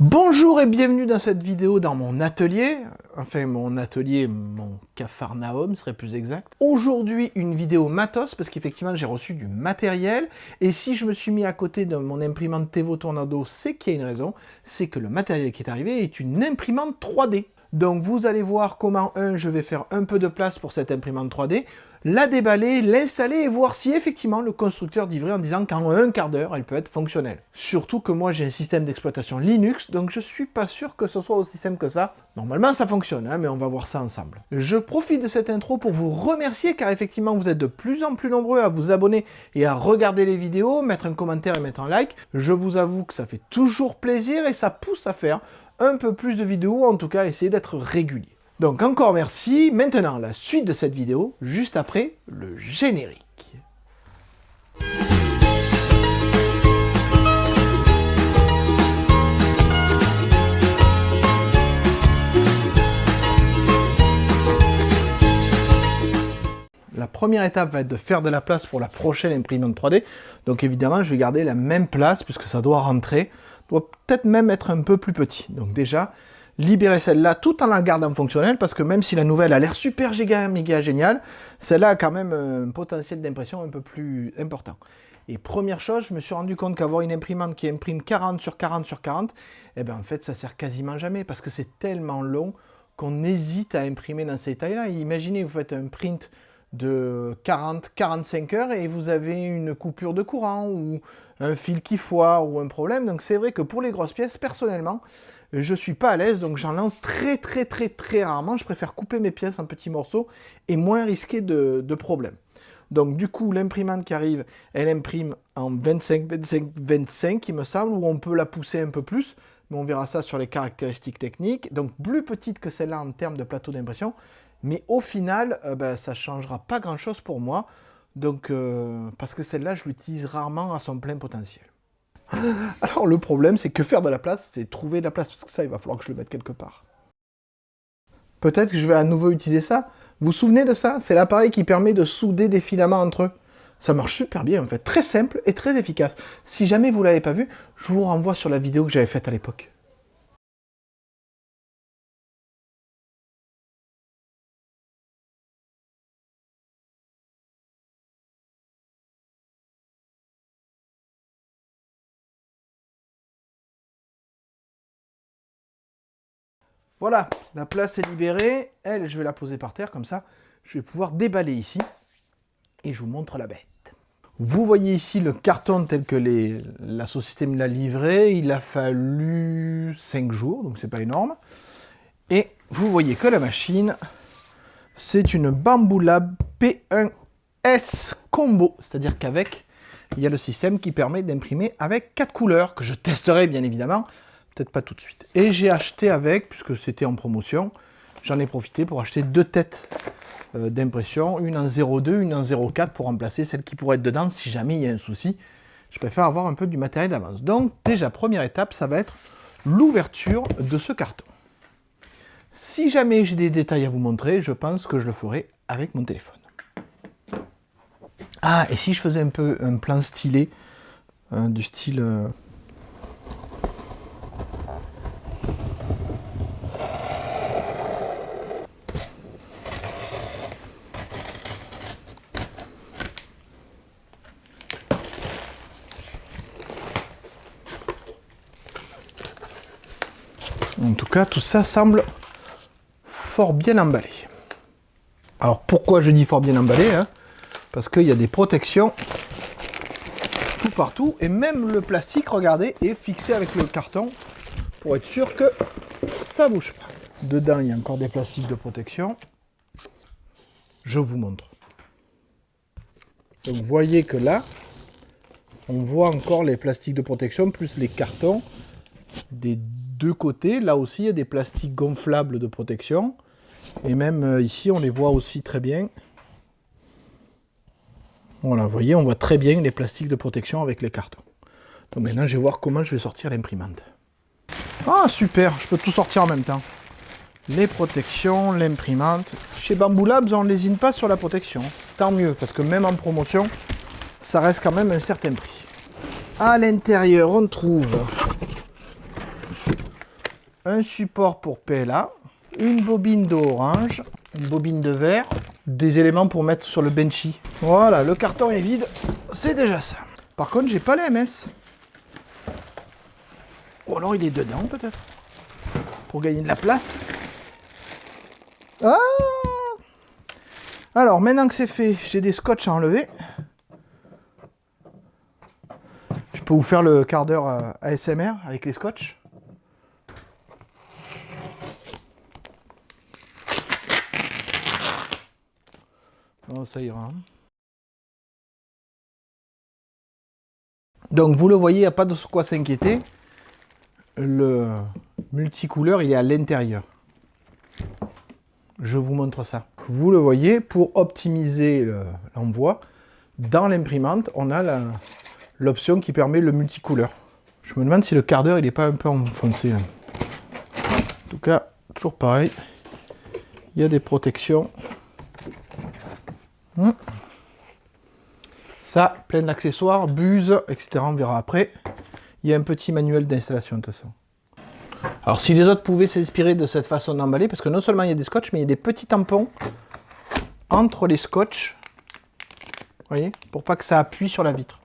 Bonjour et bienvenue dans cette vidéo dans mon atelier, mon Capharnaüm serait plus exact. Aujourd'hui une vidéo matos parce qu'effectivement j'ai reçu du matériel et si je me suis mis à côté de mon imprimante Tevo Tornado, c'est qu'il y a une raison, c'est que le matériel qui est arrivé est une imprimante 3D. Donc vous allez voir comment je vais faire un peu de place pour cette imprimante 3D, la déballer, l'installer et voir si effectivement le constructeur dit vrai en disant qu'en un quart d'heure elle peut être fonctionnelle. Surtout que moi j'ai un système d'exploitation Linux, donc je suis pas sûr que ce soit aussi simple que ça. Normalement ça fonctionne, hein, mais on va voir ça ensemble. Je profite de cette intro pour vous remercier car effectivement vous êtes de plus en plus nombreux à vous abonner et à regarder les vidéos, mettre un commentaire et mettre un like. Je vous avoue que ça fait toujours plaisir et ça pousse à faire un peu plus de vidéos, en tout cas essayer d'être régulier. Donc encore merci, maintenant la suite de cette vidéo, juste après le générique. La première étape va être de faire de la place pour la prochaine imprimante 3D. Donc évidemment, je vais garder la même place puisque ça doit rentrer. Doit peut-être même être un peu plus petit. Donc déjà, libérer celle-là tout en la gardant fonctionnelle parce que même si la nouvelle a l'air super méga géniale, celle-là a quand même un potentiel d'impression un peu plus important. Et première chose, je me suis rendu compte qu'avoir une imprimante qui imprime 40 sur 40 sur 40, eh ben en fait ça sert quasiment jamais parce que c'est tellement long qu'on hésite à imprimer dans ces tailles-là. Imaginez, vous faites un print de 40-45 heures et vous avez une coupure de courant ou un fil qui foire ou un problème. Donc c'est vrai que pour les grosses pièces, personnellement, je suis pas à l'aise, donc j'en lance très rarement. Je préfère couper mes pièces en petits morceaux et moins risquer de problèmes. Donc du coup, l'imprimante qui arrive, elle imprime en 25, il me semble, où on peut la pousser un peu plus, mais on verra ça sur les caractéristiques techniques. Donc plus petite que celle-là en termes de plateau d'impression, mais au final, ça ne changera pas grand-chose pour moi, donc, parce que celle-là, je l'utilise rarement à son plein potentiel. Alors le problème, c'est que faire de la place, c'est trouver de la place, parce que ça, il va falloir que je le mette quelque part. Peut-être que je vais à nouveau utiliser ça. Vous vous souvenez de ça? C'est l'appareil qui permet de souder des filaments entre eux. Ça marche super bien, en fait. Très simple et très efficace. Si jamais vous ne l'avez pas vu, je vous renvoie sur la vidéo que j'avais faite à l'époque. Voilà, la place est libérée. Elle, je vais la poser par terre, comme ça, je vais pouvoir déballer ici. Et je vous montre la bête. Vous voyez ici le carton tel que la société me l'a livré. Il a fallu 5 jours, donc c'est pas énorme. Et vous voyez que la machine, c'est une Bambu Lab P1S Combo. C'est-à-dire qu'avec, il y a le système qui permet d'imprimer avec 4 couleurs, que je testerai bien évidemment. Peut-être pas tout de suite. Et j'ai acheté avec, puisque c'était en promotion, j'en ai profité pour acheter 2 têtes d'impression, une en 0,2, une en 0,4 pour remplacer celle qui pourrait être dedans si jamais il y a un souci. Je préfère avoir un peu du matériel d'avance. Donc déjà, première étape, ça va être l'ouverture de ce carton. Si jamais j'ai des détails à vous montrer, je pense que je le ferai avec mon téléphone. Ah, et si je faisais un peu un plan stylé, du style... En tout cas, tout ça semble fort bien emballé. Alors, pourquoi je dis fort bien emballé, hein? Parce qu'il y a des protections tout partout. Et même le plastique, regardez, est fixé avec le carton pour être sûr que ça ne bouge pas. Dedans, il y a encore des plastiques de protection. Je vous montre. Donc, vous voyez que là, on voit encore les plastiques de protection plus les cartons des deux côtés. Là aussi, il y a des plastiques gonflables de protection. Et même ici, on les voit aussi très bien. Voilà, vous voyez, on voit très bien les plastiques de protection avec les cartons. Donc maintenant, je vais voir comment je vais sortir l'imprimante. Ah, super, je peux tout sortir en même temps. Les protections, l'imprimante. Chez Bambu Labs, on ne lésine pas sur la protection. Tant mieux, parce que même en promotion, ça reste quand même un certain prix. À l'intérieur, on trouve un support pour PLA, une bobine d'orange, une bobine de verre, des éléments pour mettre sur le benchy. Voilà, le carton est vide, c'est déjà ça. Par contre, j'ai pas les MS. Ou alors il est dedans peut-être, pour gagner de la place. Ah! Alors, maintenant que c'est fait, j'ai des scotch à enlever. Je peux vous faire le quart d'heure ASMR avec les scotch. Oh, ça ira. Donc, vous le voyez, il n'y a pas de quoi s'inquiéter. Le multicouleur, il est à l'intérieur. Je vous montre ça. Vous le voyez, pour optimiser l'envoi, dans l'imprimante, on a l'option qui permet le multicouleur. Je me demande si le quart d'heure, il n'est pas un peu enfoncé. Là. En tout cas, toujours pareil. Il y a des protections. Ça, plein d'accessoires, buses, etc. On verra après. Il y a un petit manuel d'installation de toute façon. Alors si les autres pouvaient s'inspirer de cette façon d'emballer, parce que non seulement il y a des scotch, mais il y a des petits tampons entre les scotch. Vous voyez, pour pas que ça appuie sur la vitre.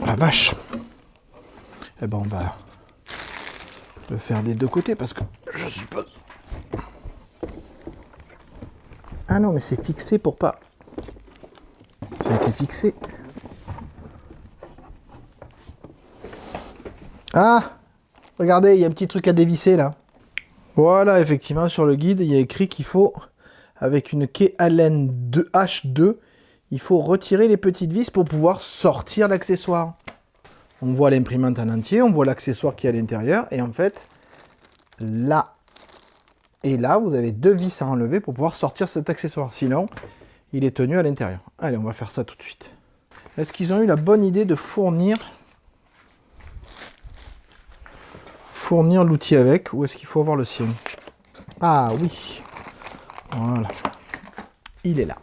Oh la vache! Eh ben on va le faire des deux côtés parce que je suppose. Ah non, mais c'est fixé pour pas. Ça a été fixé. Ah! Regardez, il y a un petit truc à dévisser là. Voilà, effectivement, sur le guide, il y a écrit qu'il faut, avec une quai Allen H2, il faut retirer les petites vis pour pouvoir sortir l'accessoire. On voit l'imprimante en entier, on voit l'accessoire qui est à l'intérieur, et en fait, là et là, vous avez deux vis à enlever pour pouvoir sortir cet accessoire. Sinon, il est tenu à l'intérieur. Allez, on va faire ça tout de suite. Est-ce qu'ils ont eu la bonne idée de fournir l'outil avec, ou est-ce qu'il faut avoir le sien? Ah oui, voilà, il est là.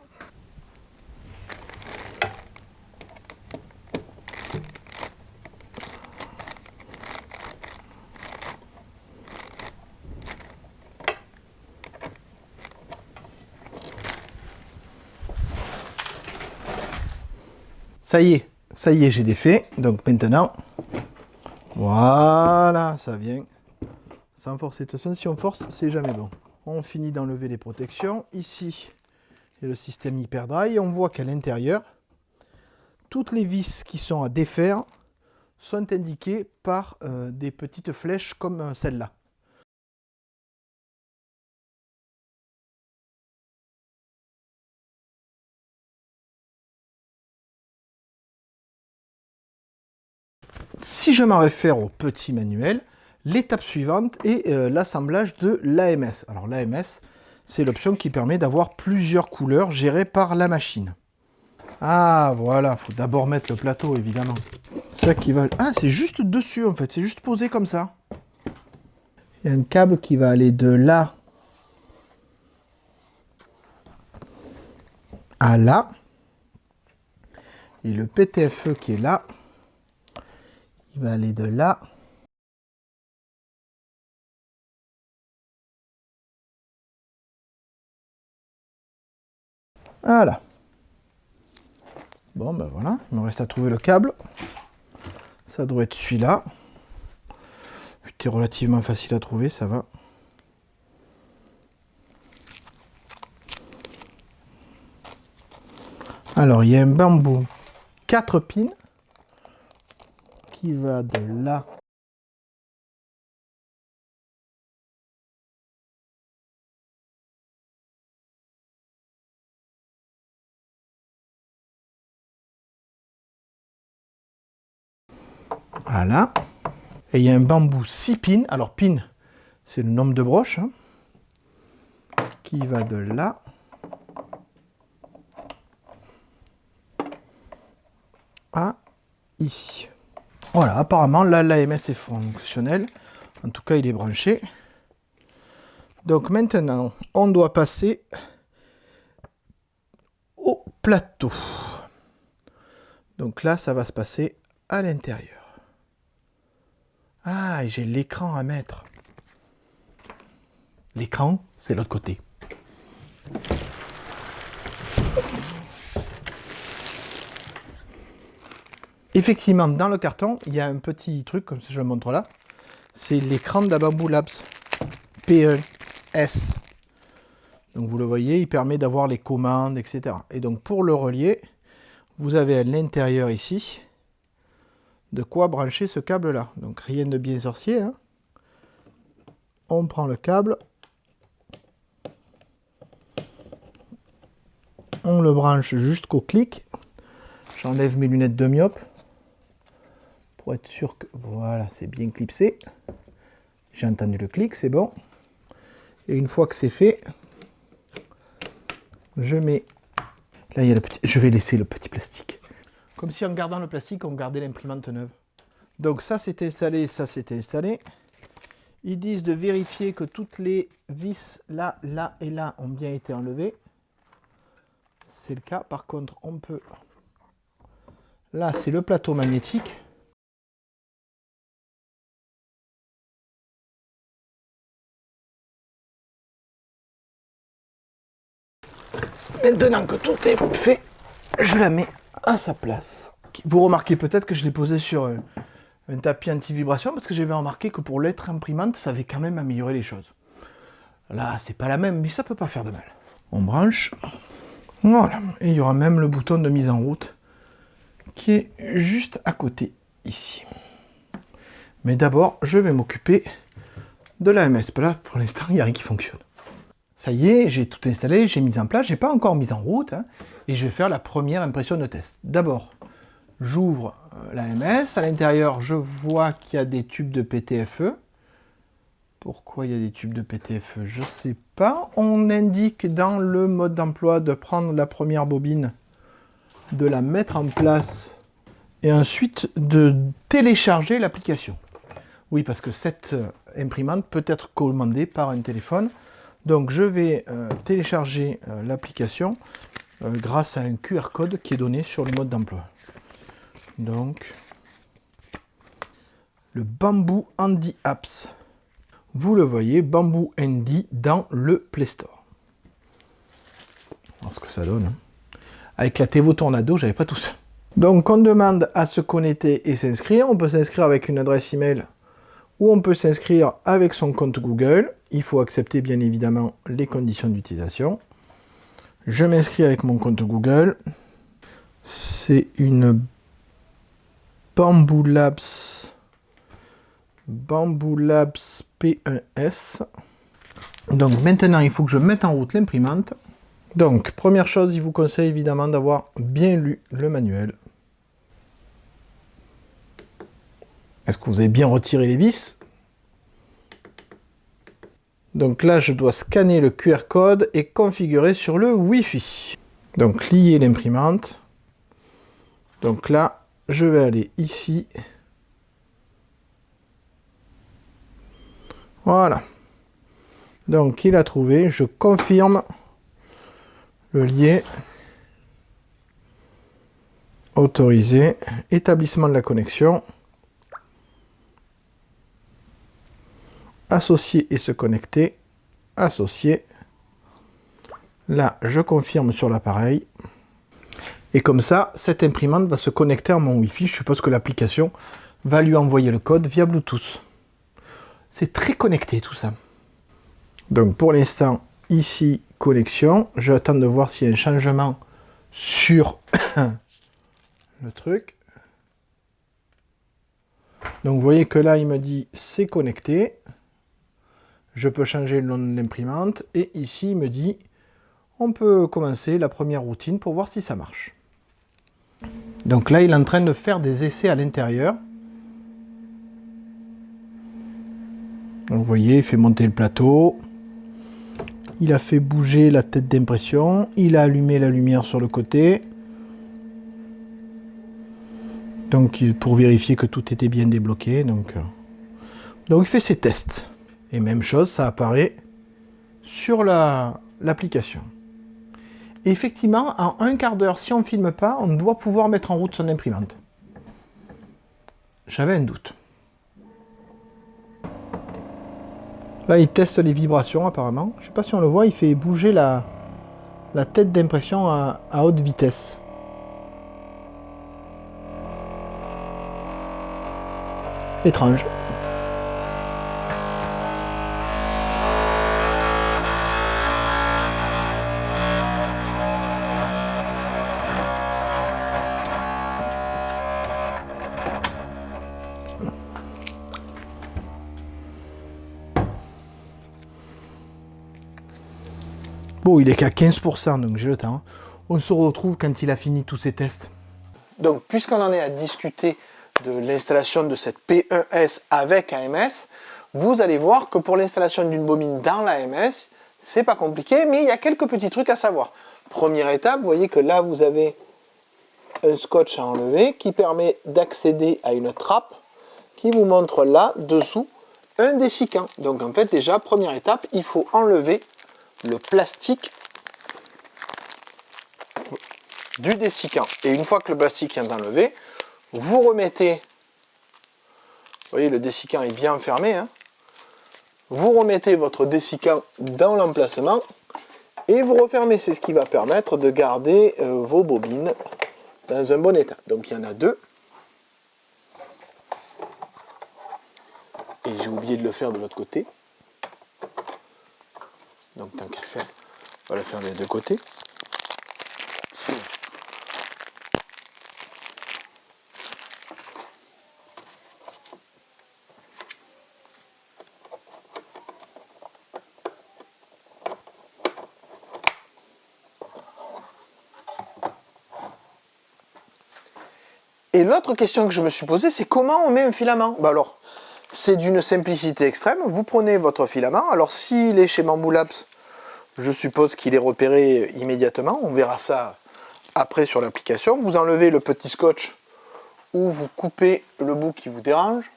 Ça y est, j'ai défait. Donc maintenant, voilà, ça vient. Sans forcer. De toute façon, si on force, c'est jamais bon. On finit d'enlever les protections. Ici, il y a le système Hyperdry. On voit qu'à l'intérieur, toutes les vis qui sont à défaire sont indiquées par des petites flèches comme celle-là. Si je m'en réfère au petit manuel, l'étape suivante est l'assemblage de l'AMS. Alors l'AMS, c'est l'option qui permet d'avoir plusieurs couleurs gérées par la machine. Ah voilà, il faut d'abord mettre le plateau évidemment. Ça qui va... Ah, c'est juste dessus en fait, c'est juste posé comme ça. Il y a un câble qui va aller de là à là. Et le PTFE qui est là, il va aller de là voilà. Bon ben voilà, il me reste à trouver le câble. Ça doit être celui-là. C'était relativement facile à trouver, ça va. Alors il y a un bambou 4 pins qui va de là à là. Et il y a un bambou 6 pins. Alors pin, c'est le nombre de broches. Hein, qui va de là à ici. Voilà, apparemment là l'AMS est fonctionnel. En tout cas, il est branché. Donc maintenant, on doit passer au plateau. Donc là, ça va se passer à l'intérieur. Ah, et j'ai l'écran à mettre. L'écran, c'est l'autre côté. Effectivement, dans le carton, il y a un petit truc, comme je le montre là. C'est l'écran de la Bamboo Labs P1S. Donc vous le voyez, il permet d'avoir les commandes, etc. Et donc pour le relier, vous avez à l'intérieur ici de quoi brancher ce câble là. Donc rien de bien sorcier, hein. On prend le câble, on le branche jusqu'au clic. J'enlève mes lunettes de myope pour être sûr que voilà, c'est bien clipsé. J'ai entendu le clic, c'est bon. Et une fois que c'est fait, je mets... Là, il y a le petit... Je vais laisser le petit plastique. Comme si en gardant le plastique, on gardait l'imprimante neuve. Donc ça, c'est installé, ça, c'est installé. Ils disent de vérifier que toutes les vis là, là et là ont bien été enlevées. C'est le cas. Par contre, on peut... Là, c'est le plateau magnétique. Maintenant que tout est fait, je la mets à sa place. Vous remarquez peut-être que je l'ai posé sur un tapis anti-vibration parce que j'avais remarqué que pour l'être imprimante, ça avait quand même amélioré les choses. Là, c'est pas la même, mais ça peut pas faire de mal. On branche. Voilà. Et il y aura même le bouton de mise en route qui est juste à côté ici. Mais d'abord, je vais m'occuper de l'AMS. Là, pour l'instant, il n'y a rien qui fonctionne. Ça y est, j'ai tout installé, j'ai mis en place, j'ai pas encore mis en route, hein, et je vais faire la première impression de test. D'abord, j'ouvre l'AMS, à l'intérieur, je vois qu'il y a des tubes de PTFE. Pourquoi il y a des tubes de PTFE? Je ne sais pas. On indique dans le mode d'emploi de prendre la première bobine, de la mettre en place, et ensuite de télécharger l'application. Oui, parce que cette imprimante peut être commandée par un téléphone. Donc je vais télécharger l'application grâce à un QR code qui est donné sur le mode d'emploi. Donc le Bamboo Handy Apps. Vous le voyez, Bamboo Handy dans le Play Store. Alors ce que ça donne. Hein. Avec la Tevo Tornado, j'avais pas tout ça. Donc on demande à se connecter et s'inscrire. On peut s'inscrire avec une adresse email ou on peut s'inscrire avec son compte Google. Il faut accepter bien évidemment les conditions d'utilisation. Je m'inscris avec mon compte Google. C'est une Bamboo Labs P1S. Donc maintenant, il faut que je mette en route l'imprimante. Donc, première chose, il vous conseille évidemment d'avoir bien lu le manuel. Est-ce que vous avez bien retiré les vis? Donc là, je dois scanner le QR code et configurer sur le Wi-Fi. Donc, lier l'imprimante. Donc là, je vais aller ici. Voilà. Donc, il a trouvé. Je confirme le lien. Autorisé. Établissement de la connexion. Associer et se connecter. Associer. Là, je confirme sur l'appareil. Et comme ça, cette imprimante va se connecter à mon Wi-Fi. Je suppose que l'application va lui envoyer le code via Bluetooth. C'est très connecté tout ça. Donc pour l'instant, ici, connexion. J'attends de voir s'il y a un changement sur le truc. Donc vous voyez que là, il me dit c'est connecté. Je peux changer le nom de l'imprimante. Et ici, il me dit on peut commencer la première routine pour voir si ça marche. Donc là, il est en train de faire des essais à l'intérieur. Donc vous voyez, il fait monter le plateau. Il a fait bouger la tête d'impression. Il a allumé la lumière sur le côté. Donc pour vérifier que tout était bien débloqué. Donc il fait ses tests. Et même chose, ça apparaît sur l'application. Et effectivement, en un quart d'heure, si on ne filme pas, on doit pouvoir mettre en route son imprimante. J'avais un doute. Là, il teste les vibrations apparemment. Je ne sais pas si on le voit, il fait bouger la tête d'impression à haute vitesse. Étrange. Bon, il est qu'à 15%, donc j'ai le temps. On se retrouve quand il a fini tous ses tests. Donc, puisqu'on en est à discuter de l'installation de cette P1S avec AMS, vous allez voir que pour l'installation d'une bobine dans l'AMS, c'est pas compliqué, mais il y a quelques petits trucs à savoir. Première étape, vous voyez que là, vous avez un scotch à enlever qui permet d'accéder à une trappe qui vous montre là, dessous, un dessicant. Donc, en fait, déjà, première étape, il faut enlever le plastique du dessicant. Et une fois que le plastique est enlevé, vous remettez, vous voyez le dessicant est bien fermé, hein, vous remettez votre dessicant dans l'emplacement et vous refermez. C'est ce qui va permettre de garder vos bobines dans un bon état. Donc il y en a deux. Et j'ai oublié de le faire de l'autre côté. Donc tant qu'à faire, on va le faire des deux côtés. Et l'autre question que je me suis posée, c'est comment on met un filament? Bah alors, c'est d'une simplicité extrême. Vous prenez votre filament. Alors s'il est chez Bamboo Labs, je suppose qu'il est repéré immédiatement. On verra ça après sur l'application. Vous enlevez le petit scotch ou vous coupez le bout qui vous dérange.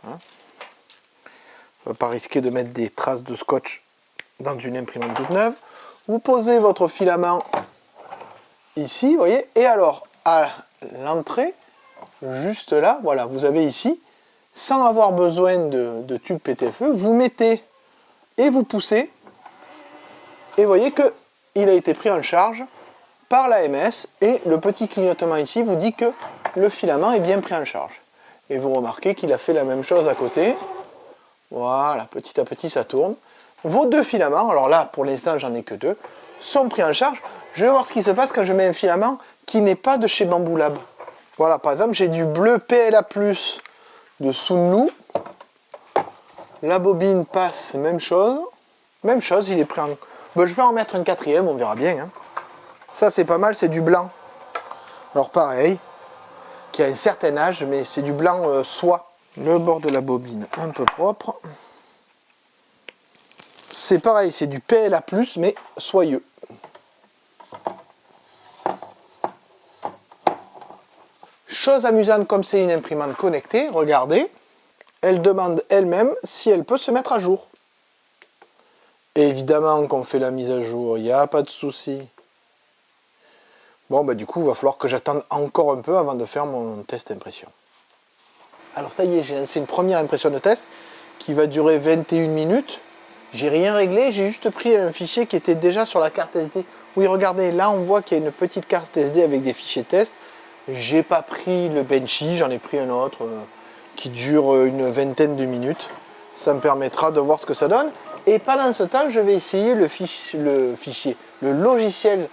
Hein, on ne va pas risquer de mettre des traces de scotch dans une imprimante toute neuve. Vous posez votre filament ici, vous voyez. Et alors, à l'entrée, juste là, voilà, vous avez ici, sans avoir besoin de tube PTFE, vous mettez et vous poussez, et vous voyez qu'il a été pris en charge par l'AMS, et le petit clignotement ici vous dit que le filament est bien pris en charge. Et vous remarquez qu'il a fait la même chose à côté. Voilà, petit à petit ça tourne. Vos deux filaments, alors là pour l'instant j'en ai que deux, sont pris en charge. Je vais voir ce qui se passe quand je mets un filament qui n'est pas de chez Bamboo Lab. Voilà, par exemple j'ai du bleu PLA+, de Sunlu. La bobine passe, même chose, il est pris en... Ben, je vais en mettre un quatrième, on verra bien. Hein. Ça c'est pas mal, c'est du blanc. Alors pareil, qui a un certain âge, mais c'est du blanc soie. Le bord de la bobine un peu propre. C'est pareil, c'est du PLA+, mais soyeux. Chose amusante, comme c'est une imprimante connectée, regardez, elle demande elle-même si elle peut se mettre à jour. Et évidemment qu'on fait la mise à jour, il n'y a pas de souci. Bon, bah du coup, il va falloir que j'attende encore un peu avant de faire mon test impression. Alors ça y est, j'ai lancé une première impression de test qui va durer 21 minutes. J'ai rien réglé, j'ai juste pris un fichier qui était déjà sur la carte SD. Oui, regardez, là on voit qu'il y a une petite carte SD avec des fichiers test. J'ai pas pris le Benchy, j'en ai pris un autre qui dure une vingtaine de minutes. Ça me permettra de voir ce que ça donne. Et pendant ce temps, je vais essayer le logiciel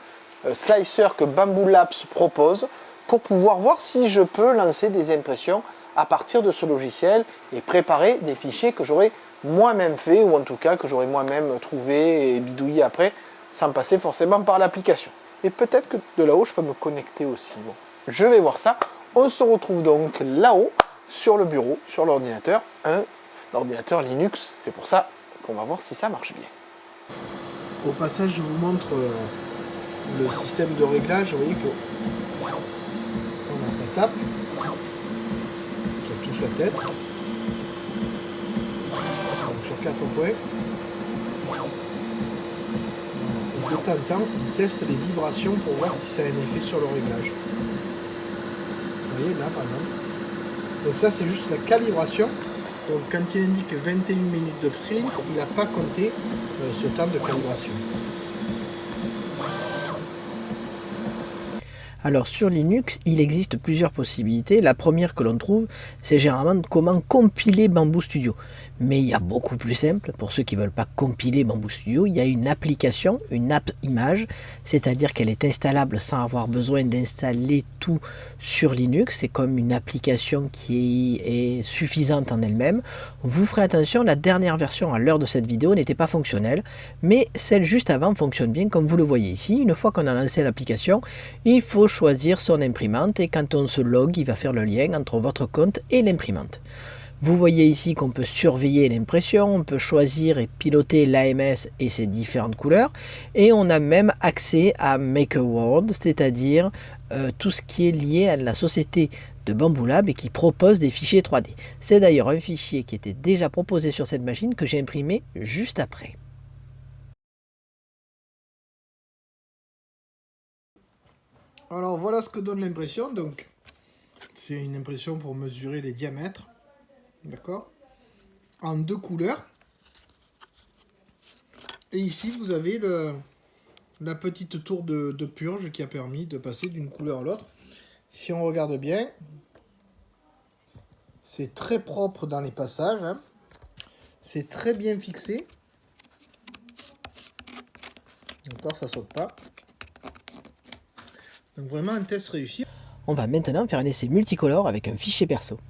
Slicer que Bamboo Labs propose pour pouvoir voir si je peux lancer des impressions à partir de ce logiciel et préparer des fichiers que j'aurais moi-même fait, ou en tout cas que j'aurais moi-même trouvé et bidouillé après, sans passer forcément par l'application. Et peut-être que de là-haut, je peux me connecter aussi. Bon, je vais voir ça. On se retrouve donc là-haut, sur le bureau, sur l'ordinateur, un ordinateur Linux. C'est pour ça qu'on va voir si ça marche bien. Au passage, je vous montre le système de réglage. Vous voyez que ça tape, ça touche la tête. Donc sur 4 points. de temps en temps, il teste les vibrations pour voir si ça a un effet sur le réglage. Vous voyez là par exemple. Donc ça c'est juste la calibration. Donc quand il indique 21 minutes de sprint, il n'a pas compté ce temps de calibration. Alors sur Linux, il existe plusieurs possibilités. La première que l'on trouve, c'est généralement comment compiler Bamboo Studio. Mais il y a beaucoup plus simple. Pour ceux qui ne veulent pas compiler Bamboo Studio, il y a une application, une app image, c'est-à-dire qu'elle est installable sans avoir besoin d'installer tout sur Linux. C'est comme une application qui est suffisante en elle-même. Vous ferez attention, la dernière version à l'heure de cette vidéo n'était pas fonctionnelle, mais celle juste avant fonctionne bien comme vous le voyez ici. Une fois qu'on a lancé l'application, il faut choisir son imprimante et quand on se log, il va faire le lien entre votre compte et l'imprimante. Vous voyez ici qu'on peut surveiller l'impression, on peut choisir et piloter l'AMS et ses différentes couleurs, et on a même accès à MakerWorld, c'est-à-dire tout ce qui est lié à la société de Bambu Lab et qui propose des fichiers 3D. C'est d'ailleurs un fichier qui était déjà proposé sur cette machine que j'ai imprimé juste après. Alors voilà ce que donne l'impression. Donc c'est une impression pour mesurer les diamètres. D'accord, en deux couleurs. Et ici vous avez la petite tour de purge qui a permis de passer d'une couleur à l'autre. Si on regarde bien, c'est très propre dans les passages, hein. C'est très bien fixé. Encore, ça saute pas. Donc vraiment un test réussi. On va maintenant faire un essai multicolore avec un fichier perso.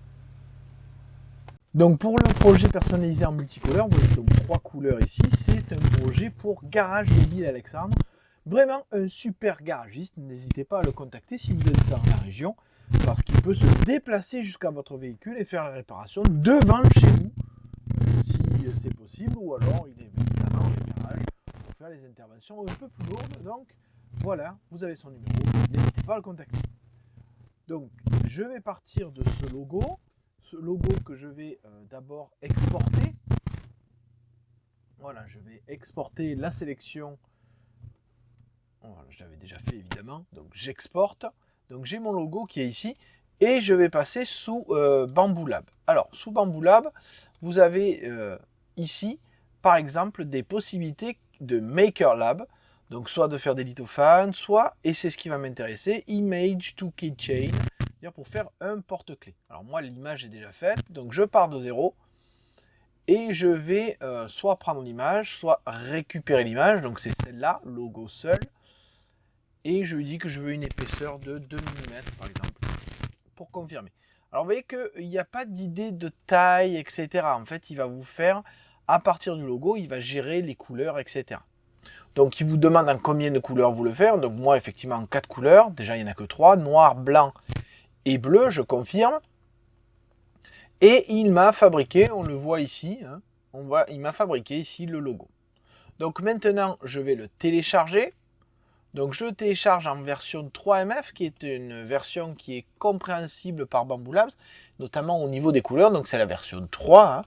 Donc pour le projet personnalisé en multicolore, vous avez donc 3 couleurs ici. C'est un projet pour Garage Mobile Alexandre. Vraiment un super garagiste. N'hésitez pas à le contacter si vous êtes dans la région, parce qu'il peut se déplacer jusqu'à votre véhicule et faire la réparation devant chez vous, si c'est possible, ou alors il est évidemment au garage pour faire les interventions un peu plus lourdes. Donc voilà, vous avez son numéro, n'hésitez pas à le contacter. Donc je vais partir de ce logo que je vais d'abord exporter. Voilà, je vais exporter la sélection. Voilà, je l'avais déjà fait évidemment, donc j'exporte. Donc j'ai mon logo qui est ici et je vais passer sous Bambu Lab. Alors sous Bambu Lab, vous avez ici par exemple des possibilités de Maker Lab. Donc soit de faire des lithophanes, soit, et c'est ce qui va m'intéresser, Image to Keychain, c'est-à-dire pour faire un porte-clés. Alors moi l'image est déjà faite, donc je pars de zéro et je vais soit prendre l'image, soit récupérer l'image, donc c'est celle-là, logo seul, et je lui dis que je veux une épaisseur de 2 mm par exemple, pour confirmer. Alors vous voyez qu'il n'y a pas d'idée de taille, etc. En fait il va vous faire, à partir du logo, il va gérer les couleurs, etc. Donc il vous demande en combien de couleurs vous le faites. Donc moi effectivement en 4 couleurs, déjà il n'y en a que 3, noir, blanc et bleu, je confirme. Et il m'a fabriqué, on le voit ici, hein, il m'a fabriqué ici le logo. Donc maintenant je vais le télécharger. Donc je le télécharge en version 3MF, qui est une version qui est compréhensible par Bambu Labs, notamment au niveau des couleurs, donc c'est la version 3. Hein,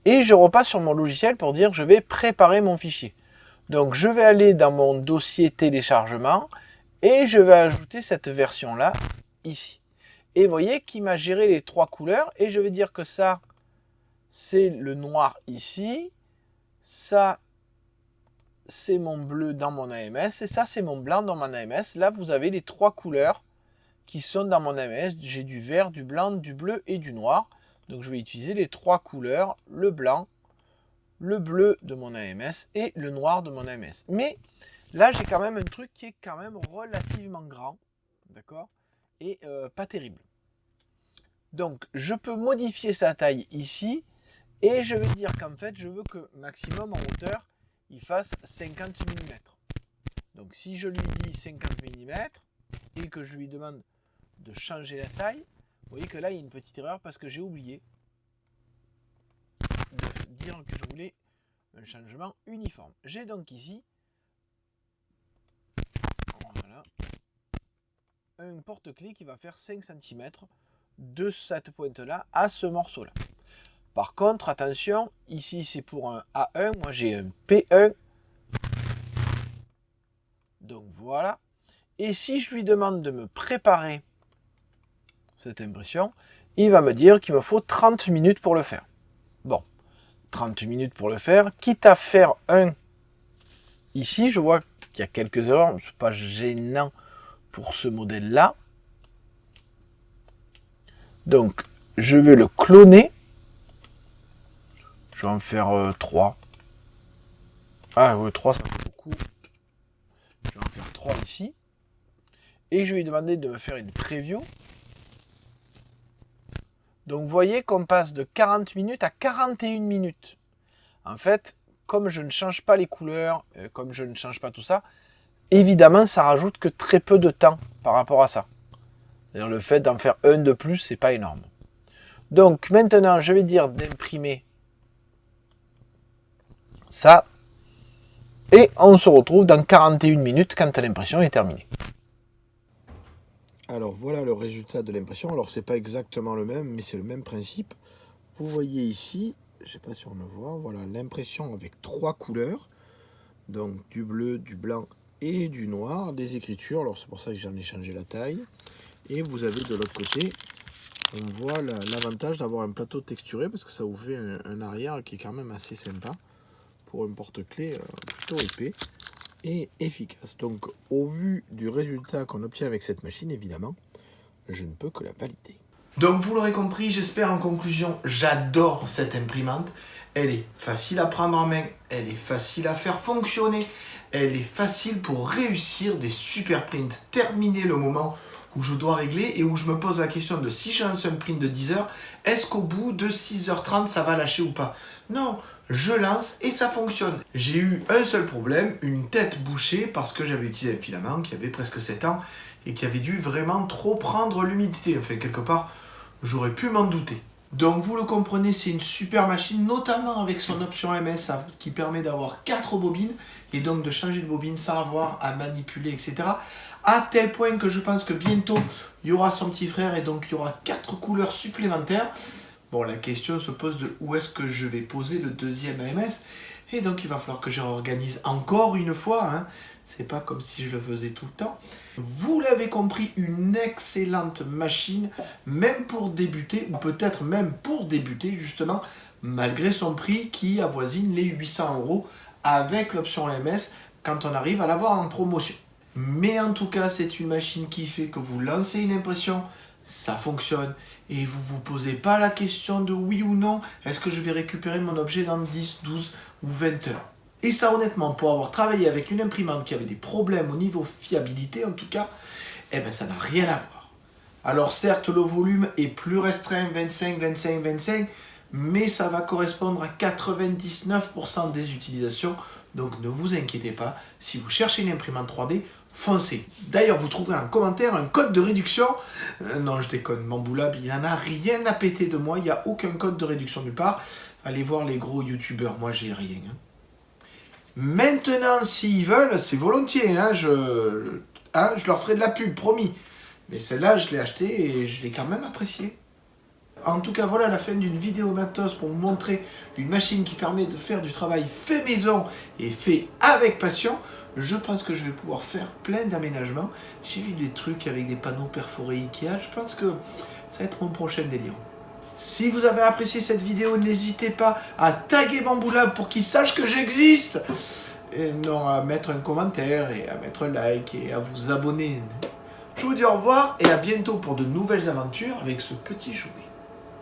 et je repasse sur mon logiciel pour dire je vais préparer mon fichier. Donc je vais aller dans mon dossier téléchargement et je vais ajouter cette version là ici. Et vous voyez qu'il m'a géré les 3 couleurs et je vais dire que ça c'est le noir ici, ça c'est mon bleu dans mon AMS et ça c'est mon blanc dans mon AMS. Là vous avez les 3 couleurs qui sont dans mon AMS. J'ai du vert, du blanc, du bleu et du noir. Donc je vais utiliser les 3 couleurs, le blanc, le bleu de mon AMS et le noir de mon AMS. Mais là, j'ai quand même un truc qui est quand même relativement grand, d'accord, et pas terrible. Donc, je peux modifier sa taille ici, et je vais dire qu'en fait, je veux que maximum en hauteur, il fasse 50 mm. Donc, si je lui dis 50 mm, et que je lui demande de changer la taille, vous voyez que là, il y a une petite erreur parce que j'ai oublié de dire que je voulais un changement uniforme. J'ai donc ici voilà, un porte-clés qui va faire 5 cm de cette pointe-là à ce morceau-là. Par contre, attention, ici c'est pour un A1, moi j'ai un P1. Donc voilà. Et si je lui demande de me préparer cette impression, il va me dire qu'il me faut 30 minutes pour le faire. Bon, 30 minutes pour le faire, quitte à faire un. Ici, je vois qu'il y a quelques erreurs, ce n'est pas gênant pour ce modèle-là. Donc, je vais le cloner. Je vais en faire 3. Ah oui, 3, ça fait beaucoup. Je vais en faire 3 ici. Et je vais lui demander de me faire une preview. Donc, vous voyez qu'on passe de 40 minutes à 41 minutes. En fait, comme je ne change pas les couleurs, comme je ne change pas tout ça, évidemment, ça rajoute que très peu de temps par rapport à ça. C'est-à-dire le fait d'en faire un de plus, c'est pas énorme. Donc maintenant, je vais dire d'imprimer ça. Et on se retrouve dans 41 minutes quand l'impression est terminée. Alors voilà le résultat de l'impression. Alors c'est pas exactement le même, mais c'est le même principe. Vous voyez ici, je ne sais pas si on le voit, voilà l'impression avec 3 couleurs. Donc du bleu, du blanc et du noir, des écritures. Alors c'est pour ça que j'en ai changé la taille. Et vous avez de l'autre côté, on voit l'avantage d'avoir un plateau texturé parce que ça vous fait un arrière qui est quand même assez sympa pour un porte-clés plutôt épais et efficace. Donc au vu du résultat qu'on obtient avec cette machine, évidemment, je ne peux que la valider. Donc vous l'aurez compris, j'espère en conclusion, j'adore cette imprimante. Elle est facile à prendre en main, elle est facile à faire fonctionner, elle est facile pour réussir des super prints. Terminer le moment où je dois régler et où je me pose la question de si je lance un print de 10 heures, est-ce qu'au bout de 6h30 ça va lâcher ou pas? Non, je lance et ça fonctionne. J'ai eu un seul problème, une tête bouchée parce que j'avais utilisé un filament qui avait presque 7 ans et qui avait dû vraiment trop prendre l'humidité. Enfin, quelque part, j'aurais pu m'en douter. Donc vous le comprenez, c'est une super machine, notamment avec son option MS qui permet d'avoir 4 bobines et donc de changer de bobine sans avoir à manipuler, etc. À tel point que je pense que bientôt, il y aura son petit frère et donc il y aura 4 couleurs supplémentaires. Bon, la question se pose de où est-ce que je vais poser le deuxième AMS. Et donc il va falloir que je réorganise encore une fois. Hein. C'est pas comme si je le faisais tout le temps. Vous l'avez compris, une excellente machine, même pour débuter, ou peut-être même pour débuter justement, malgré son prix qui avoisine les 800 € avec l'option AMS quand on arrive à l'avoir en promotion. Mais en tout cas, c'est une machine qui fait que vous lancez une impression, ça fonctionne, et vous vous posez pas la question de oui ou non, est-ce que je vais récupérer mon objet dans 10, 12 ou 20 heures. Et ça, honnêtement, pour avoir travaillé avec une imprimante qui avait des problèmes au niveau fiabilité, en tout cas, eh ben, ça n'a rien à voir. Alors certes, le volume est plus restreint, 25, 25, 25, mais ça va correspondre à 99% des utilisations. Donc ne vous inquiétez pas, si vous cherchez une imprimante 3D, foncez. D'ailleurs, vous trouverez en commentaire un code de réduction. Non, je déconne, Bamboulab, il n'en a rien à péter de moi, il n'y a aucun code de réduction nulle part. Allez voir les gros youtubeurs, moi j'ai rien. Hein. Maintenant, s'ils veulent, c'est volontiers, hein, je leur ferai de la pub, promis. Mais celle-là, je l'ai achetée et je l'ai quand même appréciée. En tout cas, voilà la fin d'une vidéo matos pour vous montrer une machine qui permet de faire du travail fait maison et fait avec passion. Je pense que je vais pouvoir faire plein d'aménagements. J'ai vu des trucs avec des panneaux perforés Ikea. Je pense que ça va être mon prochain délire. Si vous avez apprécié cette vidéo, n'hésitez pas à taguer Bamboulab pour qu'il sache que j'existe. Et non, à mettre un commentaire et à mettre un like et à vous abonner. Je vous dis au revoir et à bientôt pour de nouvelles aventures avec ce petit jouet.